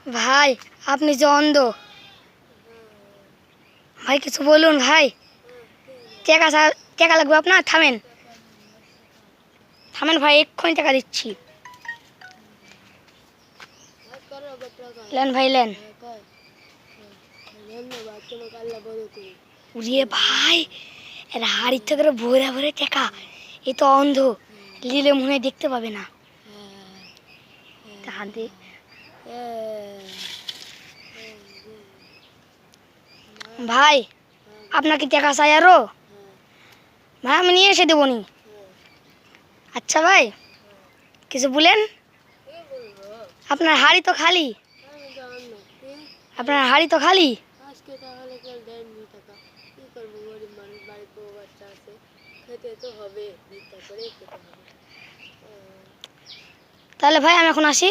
ভাই আপনি যে অন্ধ, ভাই কিছু বলুন ভাই। টাকা লাগবে আপনার? থামেন থামেন ভাই, এক্ষুনি টাকা দিচ্ছি। লেন ভাই লেন। ধন্যবাদ, তোমাকে আল্লাহ বড় করুন। উড়িয়ে ভাই, এর হাড়ির থেকে ভরে ভরে টাকা। এ তো অন্ধ, লিলে মনে হয় দেখতে পাবে না। টাকা দে ভাই, আপনার কি টাকা চাই আরো? ভাই আমি নিয়ে এসে দেবো নি। আচ্ছা ভাই কিছু বলেন। আপনার হাড়ি তো খালি, আপনার হাড়ি তো খালি। আজকে তাহলে কেউ দেননি টাকা, কি করবো? গরিব মানুষ, বাড়ির বউ বাচ্চা আছে, খেতে তো হবে, ভিক্ষা করে খেতে হবে। তাহলে ভাই আমি এখন আসি।